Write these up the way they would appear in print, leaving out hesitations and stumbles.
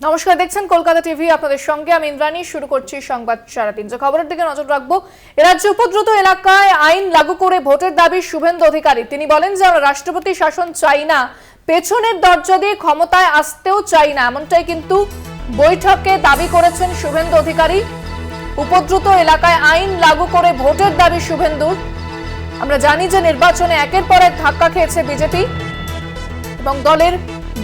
নমস্কার, দেখছেন কলকাতা টিভি। আপনাদের সঙ্গে আমি ইন্দ্রাণী। শুরু করছি সংবাদ সারাদিন। যে খবরের দিকে নজর রাখবো, রাজ্যে উপদ্রুত এলাকায় আইন লাগু করে ভোটের দাবি শুভেন্দু অধিকারী। তিনি বলেন যে আমরা রাষ্ট্রপতি শাসন চাই না, পেছনের দরজা দিয়ে ক্ষমতায় আসতেও চাই না। এমনটাই কিন্তু বৈঠকে দাবি করেছেন শুভেন্দু অধিকারী। উপদ্রুত এলাকায় আইন লাগু করে ভোটের দাবি শুভেন্দুর। আমরা জানি যে নির্বাচনে একের পর এক ধাক্কা খেয়েছে বিজেপি এবং দলের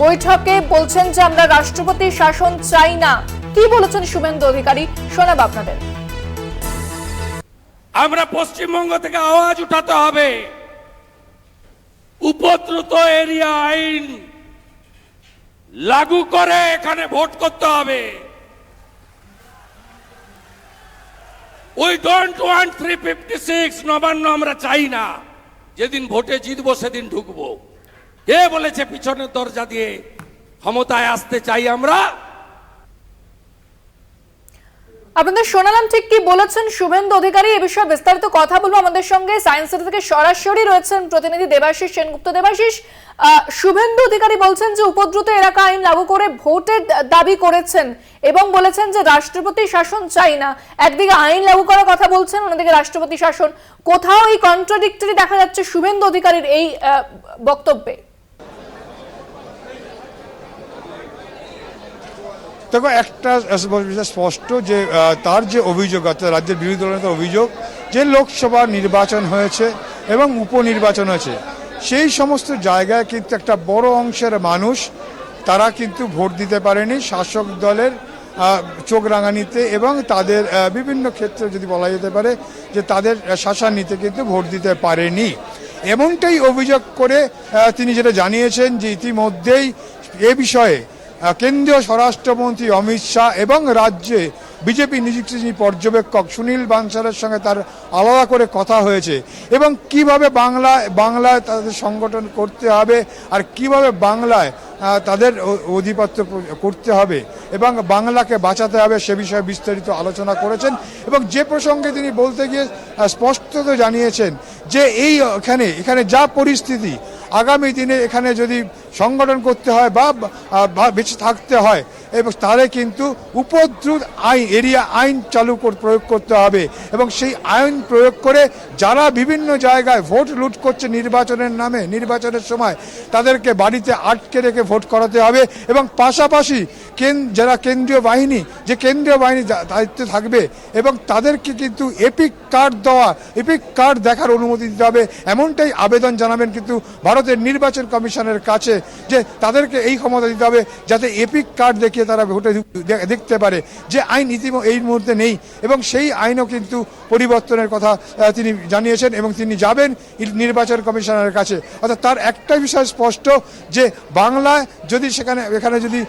বৈঠকে বলছেন যে আমরা রাষ্ট্রপতি শাসন চাই না। কি বলেছেন শুভেন্দু অধিকারী, শোনাব আপনাদের। আমরা পশ্চিমবঙ্গ থেকে আওয়াজ উঠাতে হবে, উপদ্রুত এরিয়া আইন লাগু করে এখানে ভোট করতে হবে। উই ডোন্ট ওয়ান্ট 356 নবান্ন আমরা চাই না। যেদিন ভোটে জিতবো সেদিন ঢুকবো। কে বলেছে পিছনের দরজা দিয়ে ক্ষমতায় আসতে চাই আমরা? আপনাদের শোনালাম ঠিক কি বলেছেন শুভেন্দু অধিকারী। এ বিষয়ে বিস্তারিত কথা বলবো। আমাদের সঙ্গে সায়েন্স সিটি থেকে সরাসরি রয়েছেন প্রতিনিধি দেবাশিস সেনগুপ্ত। দেবাশিস, শুভেন্দু অধিকারী বলছেন যে উপদ্রুত এলাকা আইন লাগু করে ভোটের দাবি করেছেন এবং বলেছেন যে রাষ্ট্রপতি শাসন চাই না। একদিকে আইন লাগু করার কথা বলছেন, অন্যদিকে রাষ্ট্রপতি শাসন। কোথাও এই কন্ট্রাডিক্টরি দেখা যাচ্ছে শুভেন্দু অধিকারীর এই বক্তব্যে। দেখো, একটা স্পষ্ট যে তার যে অভিযোগ, অর্থাৎ রাজ্যের বিরোধী দলের অভিযোগ যে লোকসভা নির্বাচন হয়েছে এবং উপনির্বাচন হয়েছে, সেই সমস্ত জায়গায় কিন্তু একটা বড় অংশের মানুষ তারা কিন্তু ভোট দিতে পারেনি শাসক দলের চোখ রাঙানিতে, এবং তাদের বিভিন্ন ক্ষেত্রে যদি বলা যেতে পারে যে তাদের শাসানিতে কিন্তু ভোট দিতে পারেনি। এমনটাই অভিযোগ করে তিনি যেটা জানিয়েছেন যে ইতিমধ্যেই এ বিষয়ে কেন্দ্রীয় স্বরাষ্ট্রমন্ত্রী অমিত শাহ এবং রাজ্যে বিজেপি নিযুক্ত যিনি পর্যবেক্ষক সুনীল বানসালের সঙ্গে তার আলাদা করে কথা হয়েছে, এবং কিভাবে বাংলায় তাদের সংগঠন করতে হবে আর কিভাবে বাংলায় তাদের অধিপত্য করতে হবে এবং বাংলাকে বাঁচাতে হবে সে বিষয়ে বিস্তারিত আলোচনা করেছেন। এবং যে প্রসঙ্গে তিনি বলতে গিয়ে স্পষ্টত জানিয়েছেন যে এখানে যা পরিস্থিতি, আগামী দিনে এখানে যদি সংগঠন করতে হয় বা বেঁচে থাকতে হয় এবং তাহলে কিন্তু উপদ্রুত এরিয়া আইন প্রয়োগ করতে হবে, এবং সেই আইন প্রয়োগ করে যারা বিভিন্ন জায়গায় ভোট লুট করছে নির্বাচনের নামে, নির্বাচনের সময় তাদেরকে বাড়িতে আটকে রেখে ভোট করাতে হবে। এবং পাশাপাশি যারা কেন্দ্রীয় বাহিনী দায়িত্বে থাকবে এবং তাদেরকে কিন্তু এপিক কার্ড দেখার অনুমতি দিতে হবে। এমনটাই আবেদন জানাবেন কিন্তু ভারতের নির্বাচন কমিশনের কাছে, যে তাদেরকে এই ক্ষমতা দিতে হবে যাতে এপিক কার্ড দেখিয়ে তারা ভোটে দেখতে পারে, যে আইন এই মুহূর্তে নেই। এবং সেই আইনও কিন্তু পরিবর্তনের কথা তিনি জানিয়েছেন এবং তিনি যাবেন নির্বাচন কমিশনের কাছে। অর্থাৎ তার একটাই বিষয় স্পষ্ট, যে বাংলায় যদি এখানে যদি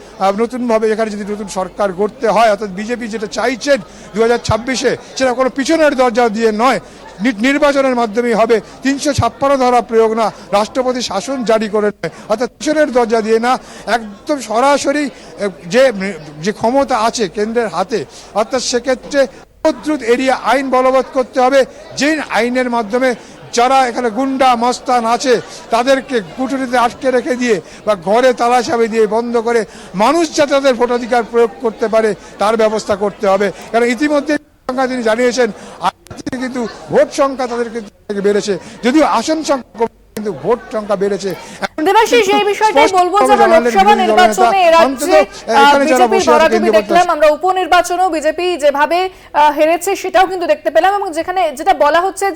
নতুনভাবে এখানে যদি নতুন সরকার গড়তে হয়, অর্থাৎ বিজেপি যেটা চাইছেন 2026-এ, সেটা কোনো পিছনের দরজা দিয়ে নয়, নির্বাচনের মাধ্যমেই হবে। 356 ধারা প্রয়োগ না, রাষ্ট্রপতি শাসন জারি করে নয়, অর্থাৎ পিছনের দরজা দিয়ে না, একদম সরাসরি যে ক্ষমতা আছে কেন্দ্রের হাতে, অর্থাৎ সেক্ষেত্রে উপদ্রুত এরিয়া আইন বলবৎ করতে হবে, যে আইনের মাধ্যমে যারা এখানে গুন্ডা মস্তান আছে তাদেরকে কুঠুরিতে আটকে রেখে দিয়ে বা ঘরে তালা চাবি দিয়ে বন্ধ করে মানুষ যাতে তাদের ভোটাধিকার প্রয়োগ করতে পারে তার ব্যবস্থা করতে হবে। কারণ ইতিমধ্যে সংখ্যা তিনি জানিয়েছেন কিন্তু ভোট সংখ্যা তাদের কিন্তু বেড়েছে, যদিও আসন সংখ্যা কিন্তু ভোট সংখ্যা বেড়েছে। দেবাশিস, এই বিষয়টাই বলবো যে লোকসভা নির্বাচনে রাজ্যে বিজেপির ভরাডুবি দেখলাম, আমরা উপনির্বাচনেও বিজেপি যেভাবে হেরেছে সেটাও কিন্তু দেখতে পেলাম, এবং যেটা বলা হচ্ছে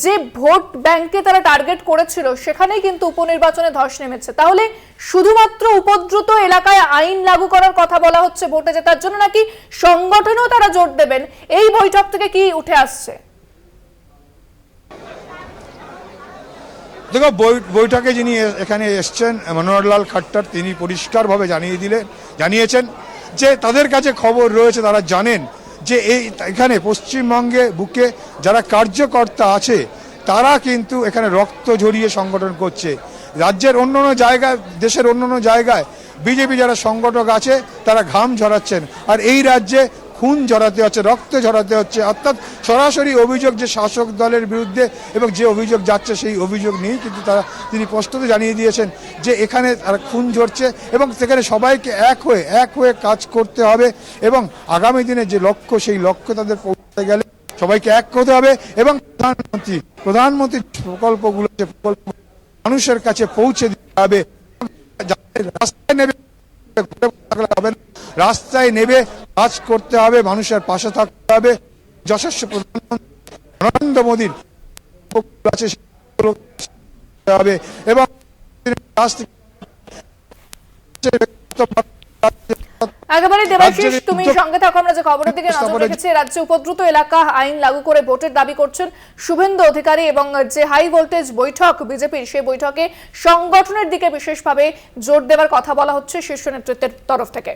যে ভোট ব্যাংকে তারা টার্গেট করেছিল সেখানেই কিন্তু উপনির্বাচনে ধস নেমেছে। তাহলে শুধুমাত্র উপদ্রুত এলাকায় আইন লাগু করার কথা বলা হচ্ছে ভোটে জেতার জন্য, নাকি সংগঠনেও তারা জোর দেবেন? এই বৈঠক থেকে কি উঠে আসছে? দেখো, বৈঠকে যিনি এখানে এসছেন মনোহরলাল খাট্টার, তিনি পরিষ্কারভাবে জানিয়েছেন যে তাদের কাছে খবর রয়েছে, তারা জানেন যে এখানে পশ্চিমবঙ্গে বুকে যারা কার্যকর্তা আছে তারা কিন্তু এখানে রক্ত ঝরিয়ে সংগঠন করছে। রাজ্যের অন্যান্য জায়গায়, দেশের অন্যান্য জায়গায় বিজেপি যারা সংগঠক আছে তারা ঘাম ঝরাচ্ছেন, আর এই রাজ্যে খুন ঝরাতে হচ্ছে, রক্ত ঝরাতে হচ্ছে, অর্থাৎ সরাসরি অভিযোগ যে শাসক দলের বিরুদ্ধে, এবং যে অভিযোগ যাচ্ছে সেই অভিযোগ নেই, কিন্তু তিনি স্পষ্টত জানিয়ে দিয়েছেন যে এখানে তারা খুন ঝরছে এবং সেখানে সবাইকে এক হয়ে কাজ করতে হবে, এবং আগামী দিনে যে লক্ষ্য সেই লক্ষ্য তাদের পৌঁছতে গেলে সবাইকে এক হতে হবে, এবং প্রধানমন্ত্রী প্রকল্পগুলো যে প্রকল্প মানুষের কাছে পৌঁছে দিতে হবে। রাস্তায় নেবে হবে না, রাস্তায় নেবে কাজ করতে হবে, মানুষের পাশে থাকতে হবে। যশস্ব প্রধানমন্ত্রী নরেন্দ্র মোদীর আছে হবে, এবং একেবারে দেবাশিস, তুমি সঙ্গে থাকো, আমরা যে খবরের দিকে নজর রেখেছি। রাজ্যে উপদ্রুত এলাকা আইন লাগু করে ভোটের দাবি করছেন শুভেন্দু অধিকারী, এবং যে হাই ভোল্টেজ বৈঠক বিজেপির, সেই বৈঠকে সংগঠনের দিকে বিশেষভাবে জোর দেওয়ার কথা বলা হচ্ছে শীর্ষ নেতৃত্বের তরফ থেকে।